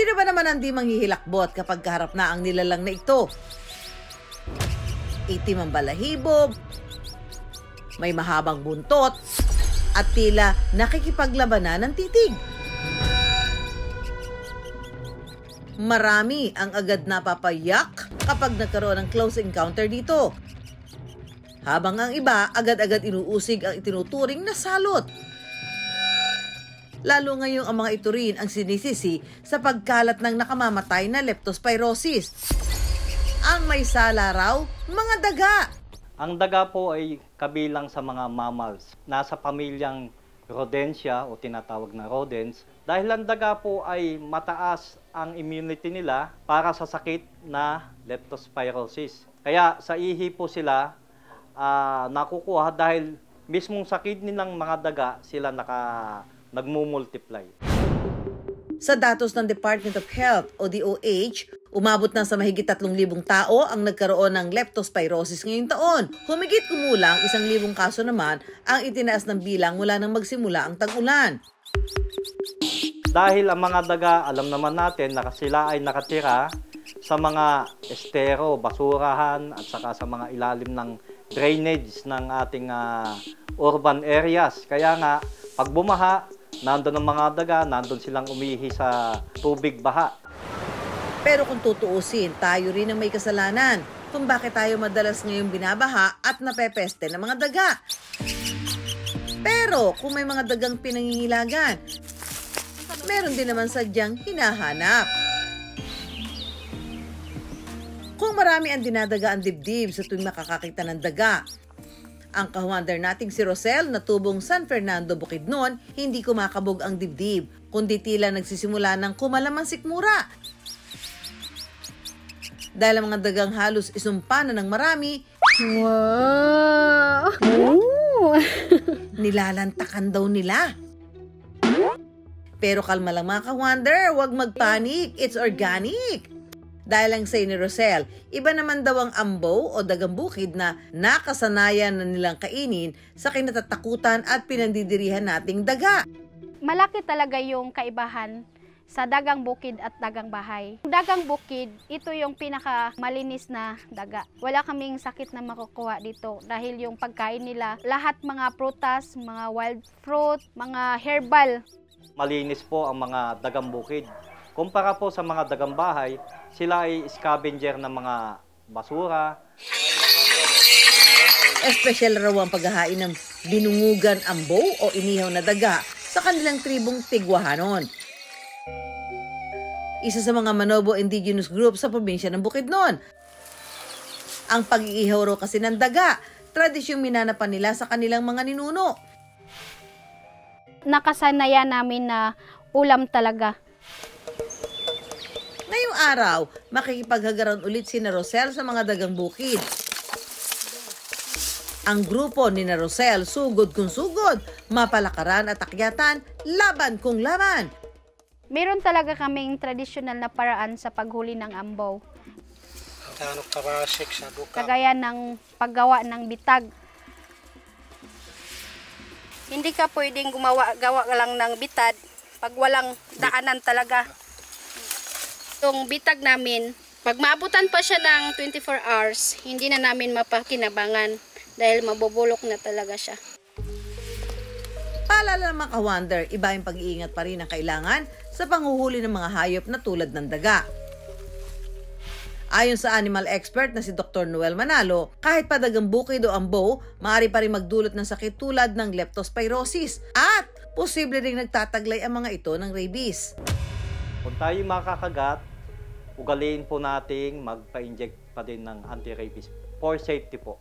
Sino ba naman ang di manghihilakbot kapag kaharap na ang nilalang na ito? Itim ang balahibo, may mahabang buntot, at tila nakikipaglabanan ng titig. Marami ang agad napapayak kapag nagkaroon ng close encounter dito. Habang ang iba agad-agad inuusig ang itinuturing na salot. Lalo ngayong ang mga ito rin ang sinisisi sa pagkalat ng nakamamatay na leptospirosis. Ang may sala raw, mga daga. Ang daga po ay kabilang sa mga mammals. Nasa pamilyang Rodentia o tinatawag na rodents. Dahil ang daga po ay mataas ang immunity nila para sa sakit na leptospirosis. Kaya sa ihi po sila nakukuha dahil mismong sa kidney ng mga daga sila nagmumultiply. Sa datos ng Department of Health o DOH, umabot na sa mahigit 3,000 tao ang nagkaroon ng leptospirosis ngayong taon. Humigit kumulang 1,000 kaso naman ang itinaas ng bilang mula nang magsimula ang tag-ulan. Dahil ang mga daga, alam naman natin na sila ay nakatira sa mga estero, basurahan at saka sa mga ilalim ng drainage ng ating urban areas. Kaya nga, pag bumaha, nandun ang mga daga, nandun silang umihi sa tubig baha. Pero kung tutuusin, tayo rin ang may kasalanan kung bakit tayo madalas ngayong binabaha at napepeste ng mga daga. Pero kung may mga dagang pinangingilagan, meron din naman sadyang hinahanap. Kung marami ang dinadaga ang dibdib sa tuwing makakakita ng daga, ang kahuwander nating si Rosel na tubong San Fernando, Bukidnon, hindi kumakabog ang dibdib, kundi tila nagsisimula ng kumalamang sikmura. Dahil ang mga dagang halos isumpa na ng marami, wow! Nilalantakan daw nila. Pero kalma lang mga ka-wonder, huwag magpanik, it's organic. Dahil lang say ni Rosel, iba naman daw ang ambo o dagang bukid na nakasanayan na nilang kainin sa kinatatakutan at pinandidirihan nating daga. Malaki talaga yung kaibahan sa dagang bukid at dagang bahay. Dagang bukid, ito yung pinakamalinis na daga. Wala kaming sakit na makukuha dito dahil yung pagkain nila, lahat mga prutas, mga wild fruit, mga herbal. Malinis po ang mga dagang bukid. Kumpara po sa mga dagang bahay, sila ay scavenger ng mga basura. Espesyal raw ang paghahain ng binungugan ambo o inihaw na daga sa kanilang tribong Tigwahanon. Isa sa mga Manobo indigenous group sa probinsya ng Bukidnon. Ang pag-iihaw raw kasi ng daga, tradisyong minanapan nila sa kanilang mga ninuno. Nakasanayan namin na ulam talaga. Ngayong araw, makikipaghagaran ulit si Rosel sa mga dagang bukid. Ang grupo ni Rosel, sugod kung sugod, mapalakaran at akyatan, laban kung laban. Meron talaga kaming tradisyonal na paraan sa paghuli ng ambaw. Kagaya ng paggawa ng bitag. Hindi ka pwedeng gawa lang ng bitad pag walang daanan talaga. Yung bitag namin, pag maabutan pa siya ng 24 hours, hindi na namin mapakinabangan dahil mabubulok na talaga siya. Paalala ng mga ka-wonder, iba yung pag-iingat pa rin ang kailangan sa panghuhuli ng mga hayop na tulad ng daga. Ayon sa animal expert na si Dr. Noel Manalo, kahit pa dagang bukid o ambo, maaari pa rin magdulot ng sakit tulad ng leptospirosis at posible ring nagtataglay ang mga ito ng rabies. Kung tayo makakagat, ugaliin po nating magpa-inject pa din ng anti-rabies for safety po.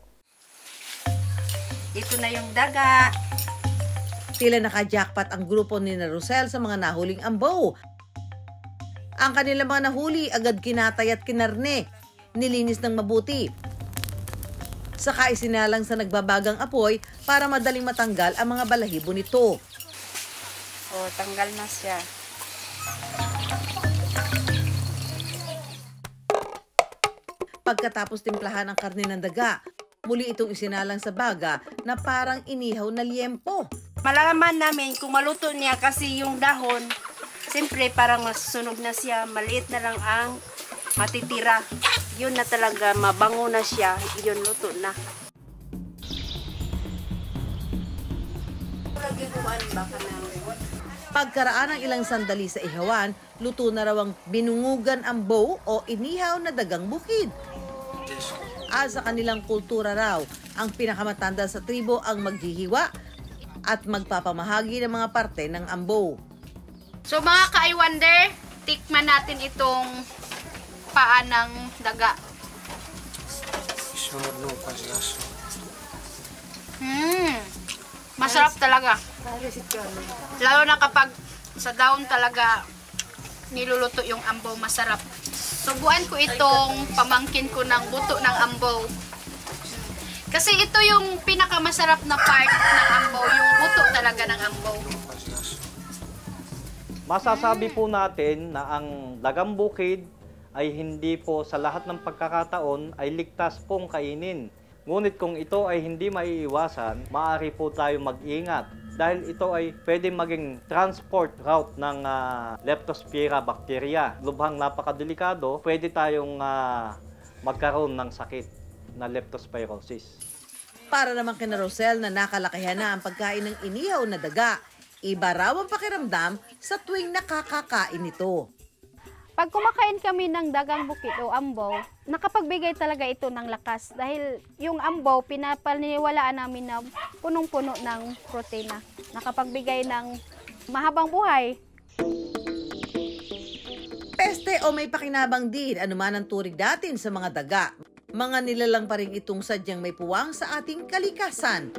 Ito na yung daga. Tila naka-jackpot ang grupo ni Rosel sa mga nahuling ambo. Ang kanilang mga nahuli agad kinatay at kinarne, nilinis ng mabuti. Saka isinalang sa nagbabagang apoy para madaling matanggal ang mga balahibo nito. Tanggal na siya. Pagkatapos timplahan ang karne ng daga, muli itong isinalang sa baga na parang inihaw na liempo. Malalaman namin kung maluto niya kasi yung dahon Siyempre, parang masusunog na siya, maliit na lang ang matitira. Yun na talaga, mabango na siya, yun luto na. Pagkaraan ng ilang sandali sa ihawan, luto na raw ang binungugan ambow o inihaw na dagang bukid. Sa kanilang kultura raw, ang pinakamatanda sa tribo ang maghihiwa at magpapamahagi ng mga parte ng ambow. So mga ka-I-Wonder, tikman natin itong paa ng daga. Masarap talaga. Lalo na kapag sa daon talaga niluluto yung ambow, masarap. Subuan ko itong pamangkin ko ng buto ng ambow. Kasi ito yung pinakamasarap na part ng ambow, yung buto talaga ng ambow. Masasabi po natin na ang dagang bukid ay hindi po sa lahat ng pagkakataon ay ligtas pong kainin. Ngunit kung ito ay hindi maiiwasan, maaari po tayo mag-ingat dahil ito ay pwede maging transport route ng Leptospira bacteria. Lubhang napakadelikado, pwede tayong magkaroon ng sakit na leptospirosis. Para naman kina Rosel na nakalakihan na ang pagkain ng inihaw na daga, iba raw ang pakiramdam sa tuwing nakakakain ito. Pag kumakain kami ng dagang bukid o ambow, nakapagbigay talaga ito ng lakas dahil yung ambow, pinapaniwalaan namin na punong-puno ng protina. Nakapagbigay ng mahabang buhay. Peste o may pakinabang din, anuman ang turig natin sa mga daga. Mga nilalang pa rin itong sadyang may puwang sa ating kalikasan.